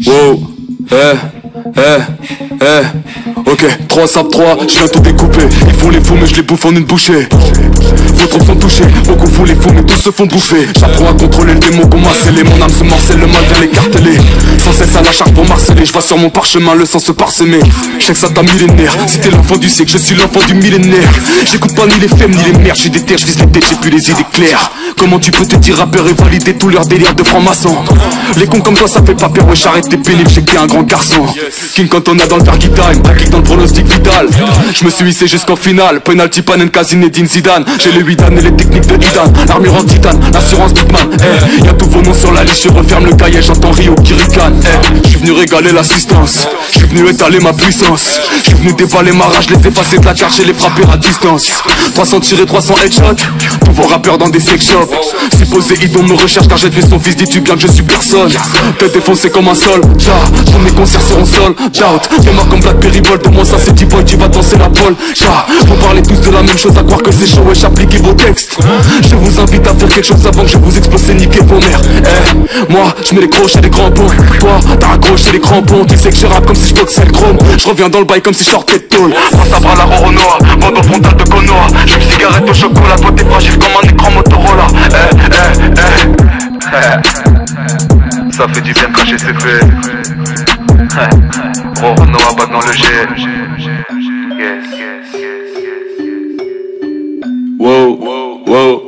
Wow, ok, 3 sables 3, je viens tout découper. Ils font les fous mais je les bouffe en une bouchée. Vos troupes sont touchés, beaucoup font les fous mais tous se font bouffer. J'apprends à contrôler le démon qu'on m'a scellé. Mon âme se morcelle, le mal vient l'écarteler. Sans cesse à la charge pour marceler. Je vois sur mon parchemin le sang se parsemer. Je sais que ça t'a millénaire. Si t'es l'enfant du siècle, je suis l'enfant du millénaire. J'écoute pas ni les femmes ni les mères. J'suis des terres, j'vise les têtes, j'ai plus les idées claires. Comment tu peux te dire rappeur et valider tout leur délire de franc-maçon? Les cons comme toi ça fait pas peur, wesh arrête t'es pénible, j'ai que t'es un grand garçon. King quand on a dans le Fergie time, kick dans le pronostic vital. Je me suis hissé jusqu'en finale, penalty Panen, Zinedine Zidane. J'ai les 8 dan et les techniques de Idan, l'armure en titane, l'assurance Bitman. Y'a tous vos noms sur la liste, je referme le cahier, j'entends Rio qui ricane. J'suis venu régaler l'assistance, j'suis venu étaler ma puissance. J'suis venu déballer ma rage, les effacer de la carte, j'ai les frapper à distance. 300 tirés, 300 headshots, tous vos rappeurs dans des sex shops. Supposé idon me recherche car j'ai tué son fils, dis-tu bien que je suis personne. T'es défoncé comme un sol, tous mes concerts seront sol, doubt. T'es mort comme Blackberry Bolt, au moins ça c'est T-Boy, tu vas danser la pole. On parlait tous de la même chose, à croire que c'est chaud et j'applique vos textes. Je vous invite à faire quelque chose avant que je vous explose et niquer vos mères. Moi je mets les crochets des crampons, toi t'as accroché les crampons. Tu sais que je rappe comme si je boxais le chrome. Je reviens dans le bail comme si je sortais de tôle. Prends ça bras la Roronoa, bande au frontal de Konoha. J'fume cigarette au chocolat, toi t'es fragile comme un écran Motorola. Ça fait du bien de cracher ses faits. Roronoa bat dans le jet. Wow, wow.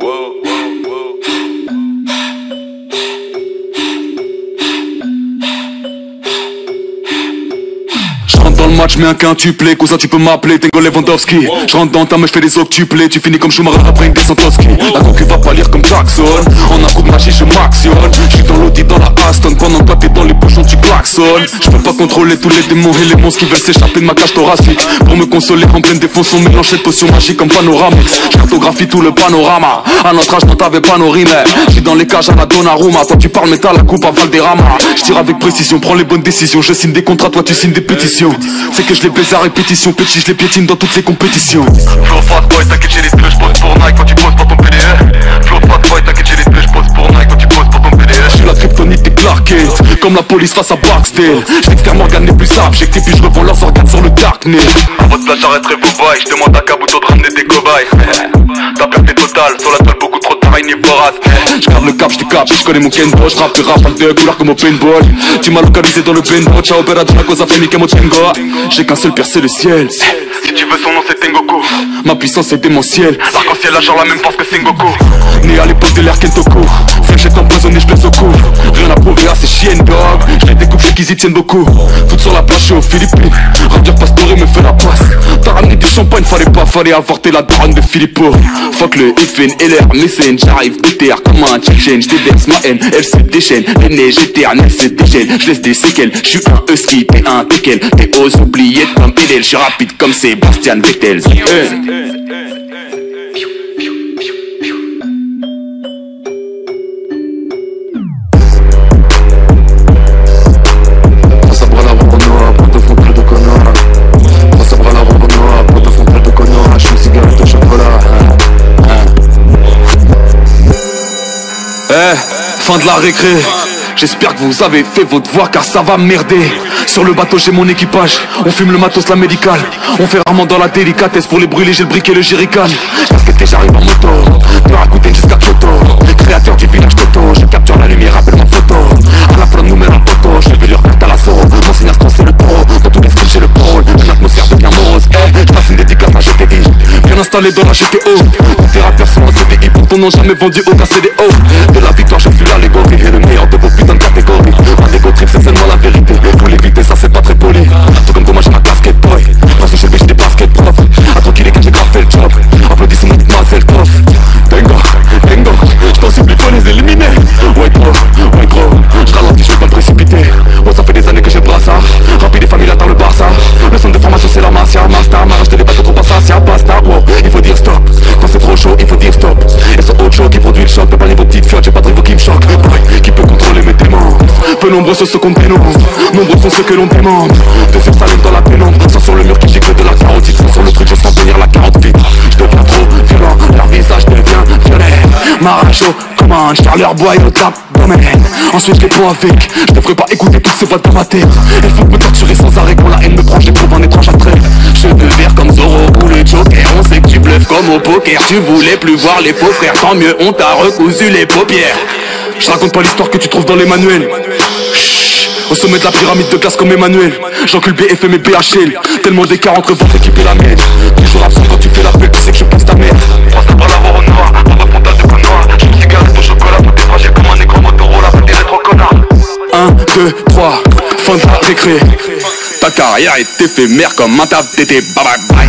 Dans le match, mets un quintuplé, cousin tu peux m'appeler Tengo Lewandowski. J'rentre dans ta main, j'fais des octuplés. Tu finis comme Schumacher après une descente au ski. La concu va pas lire comme Jackson. En un coup de magie je m'actionne. J'suis dans l'audit dans la Aston. Pendant que toi t'es dans les bouchons tu klaxonnes. J'peux pas contrôler tous les démons et les monstres qui veulent s'échapper de ma cage thoracique. Pour me consoler en pleine défonce on mélange de potions magiques comme Panoramix. J'cartographie tout le panorama. À notre âge non t'avais pas nos rimes. J'suis dans les cages à la Donnarumma. Toi tu parles métal, la coupe à Valderrama. J'tire avec précision, prends les bonnes décisions. Je signe des contrats, toi tu signes des pétitions. C'est que je les baise à répétition, petit, je les piétine dans toutes les compétitions. Flow fat boy, t'inquiète j'ai les deux, j'pose pour Nike quand tu poses pour ton PDE. Flow fat boy, t'inquiète j'ai les deux, j'pose pour Nike quand tu poses pour ton PDE. J'suis la kryptonite des Clark Kent, comme la police face à Barksdale. J'externe Morgan les plus abjects et puis je revends leurs organes sur le darknet. À votre place j'arrêterai vos bails, j'demande à Kabuto de ramener des cobayes. Ta perte est totale, sur la toile beaucoup trop tard, il est vorace. J'garde le cap, j'décape, j'connais mon Kendo. J'rappe et rap de couleur comme au paintball. Tu m'as localisé dans le bendo, ciao opéra de la cosa fait Mikemo Chengo. J'ai qu'un seul père c'est le ciel. Si tu veux son nom c'est Tengoku. Ma puissance est démentielle. L'arc-en-ciel a genre la même force que Sengoku. Né à l'époque de l'ère Kentoko. Fait j'ai empoisonné, j'blesse au cou. Rien à prouver à ces chiennes dog. J'les découpe, j'sais qu'ils y tiennent beaucoup. Foot sur la plage, j'suis aux Philippines. Ranger Pastore me fait la passe. T'as ramené du champagne, fallait avorter la daronne de Filippo. Fuck le FN, LR, mécène. J'arrive déterre comme un Tchétchène. J'déverse ma haine, elle se déchaîne. Les neiges éternelles se déchaînent. J'laisse des séquelles, j'suis un husky, t'es un teckel. T'es aux oubliettes comme Edel. J'suis rapide comme Sébastien Vettel. Fin de la récré. J'espère que vous avez fait votre devoir car ça va merder. Sur le bateau j'ai mon équipage. On fume le matos, la médicale. On fait rarement dans la délicatesse. Pour les brûler j'ai le briquet et le jerrycan. Casquette et j'arrive en moto. De Rakuten jusqu'à Kyoto. Créateur du village Toto. Je capture la lumière, appelle ma photo. À la plan numéro un poteau. Je vais leur faire à la soro. Mon signaston c'est le taureau. Dans tous les skills j'ai le pôle. Une atmosphère devient morose. Je passe une dédicace à GTI. Bien installé dans la GTO. Tes rappeurs sont en CDI. Pour ton nom jamais vendu aucun CDO. De la victoire je suis l'allégorie. Et le meilleur de vos putains de catégories. Un dégo trip c'est seulement la vérité. Faut l'éviter ça c'est pas très poli. Tout comme toi moi j'ai ma casquette boy. Parce que chez le j'ai des baskets prof. À tranquille quand j'ai grave fait le job. Applaudissez mon mademoiselle prof. Tengo, j't'en supplie faut les éliminer. Ouais gros, j'ralentis je vais pas me précipiter. Oh ça fait des années que j'ai le brassard. Rapide et familial dans le Barça. Le centre de formation c'est la Marcia. Master, m'arrache des bateaux trop passacia. Basta, wow, il faut dire stop. Quand c'est trop chaud il faut dire stop. Et c'est autre chose qui produit le choc. Peut pas les vos petites fiottes, j'ai pas de niveau qui me choque. Qui peut contrôler mes démons. Peu nombreux sont ceux qu'on dénonce. Nombreux sont ceux que l'on demande. De faire salem dans la pénombre. Sans sur le mur qui gicle de la carotide. Sans sur le truc je sens venir la 48. Je deviens trop violent, leur visage devient violet. Maracho, comment je leur boy au top domaine. Ensuite je les prends avec, je devrais pas écouter toutes ces voix dans ma tête. Elles font me torturer sans arrêt quand la haine me prend, je les trouve en étrange attrait. Cheveux verts comme Zoro ou le Joker, on sait que tu bluffes comme au poker. Tu voulais plus voir les faux frères, tant mieux on t'a recousu les paupières. Je raconte pas l'histoire que tu trouves dans les manuels. Au sommet de la pyramide de glace comme Emmanuel. J'encule BFM et BHL. Tellement d'écart entre votre équipe et la mienne. Toujours absent quand tu fais l'appel, tu sais que je pense ta mère. Prends ça par la voix au noir, dans la frontale de Connoir. Je me cigarette au chocolat, tout est fragile comme un écran Motorola. Faut dire trop connard. 1, 2, 3, fin de la récré. Ta carrière est éphémère comme un taf d'été. Bye bye bye.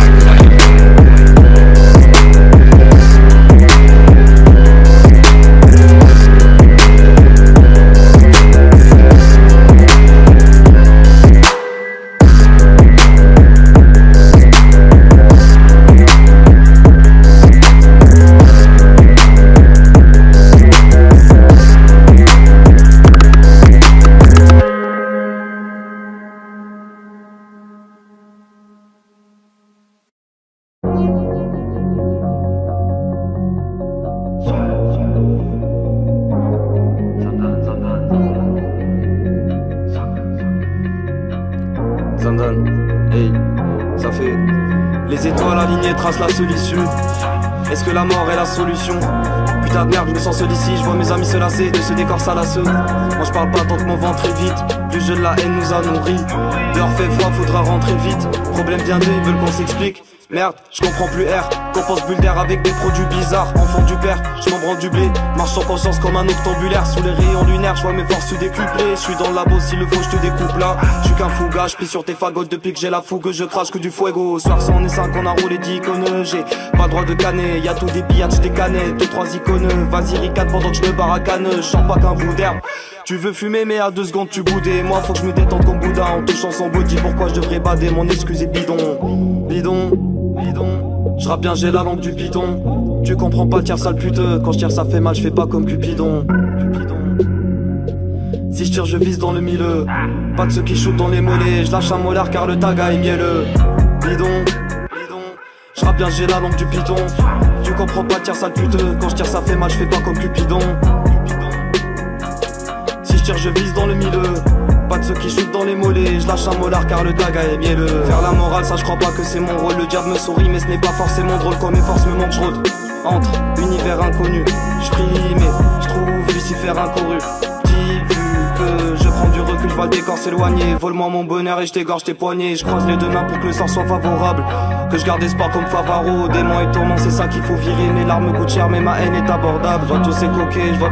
Zamdan, hey, ça fait. Les étoiles alignées tracent la solitude. Est-ce que la mort est la solution? Putain de merde, je me sens seul ici, je vois mes amis se lasser de ce décor salasseux. Moi je parle pas tant que mon ventre est vide. Plus jeune la haine nous a nourris. Dehors fait froid, faudra rentrer vite. Problème vient d'eux, ils veulent qu'on s'explique. Merde, je comprends plus R. Compense bulle d'air avec des produits bizarres. Enfant du père, je m'en branle du blé. Marche sans conscience comme un octambulaire. Sous les rayons lunaires, je vois mes forces se décupler. Je suis dans le labo, s'il le faut, je te découpe là. Je suis qu'un fouga, je plie sur tes fagots. Depuis que j'ai la fougue, je crache que du fuego. Soir 100 et 5, on a roulé d'icônes. J'ai pas le droit de canner, y'a tout des pillages, des canettes. 2-3 icônes, vas-y ricade pendant que je me baracane. Je sens pas qu'un bout d'herbe. Tu veux fumer mais à 2 secondes tu boudais. Moi faut que je me détende comme Bouddha en touchant son body. Pourquoi je devrais bader, mon excuse est bidon. Bidon, bidon. Je rappe bien, j'ai la langue du bidon. Tu comprends pas, tire sale pute. Quand je tire ça fait mal, je fais pas comme Cupidon. Si je tire je vise dans le milieu. Pas de ceux qui shootent dans les mollets. Je lâche un molar car le taga est mielleux. Bidon, bidon. Je rappe bien, j'ai la langue du python. Tu comprends pas, tire sale pute. Quand je tire ça fait mal, je fais pas comme Cupidon. Si je tire je vise dans le milieu. Pas de ceux qui shootent dans les mollets. Je lâche un molar car le taga est mielleux. Faire la morale, ça je crois pas que c'est mon rôle. Le diable me sourit mais ce n'est pas forcément drôle. Quand mes forces me manquent, je rôde. Entre univers inconnu, je prie mais je trouve Lucifer incouru. Vu que je prends du recul, je vois le décor s'éloigner. Vole-moi mon bonheur et je t'égorge tes poignets. Je croise les deux mains pour que le sort soit favorable. Que je garde espoir comme Favaro. Démons et tourments, c'est ça qu'il faut virer. Mes larmes coûtent cher mais ma haine est abordable. Je vois tous ces coquets, je vois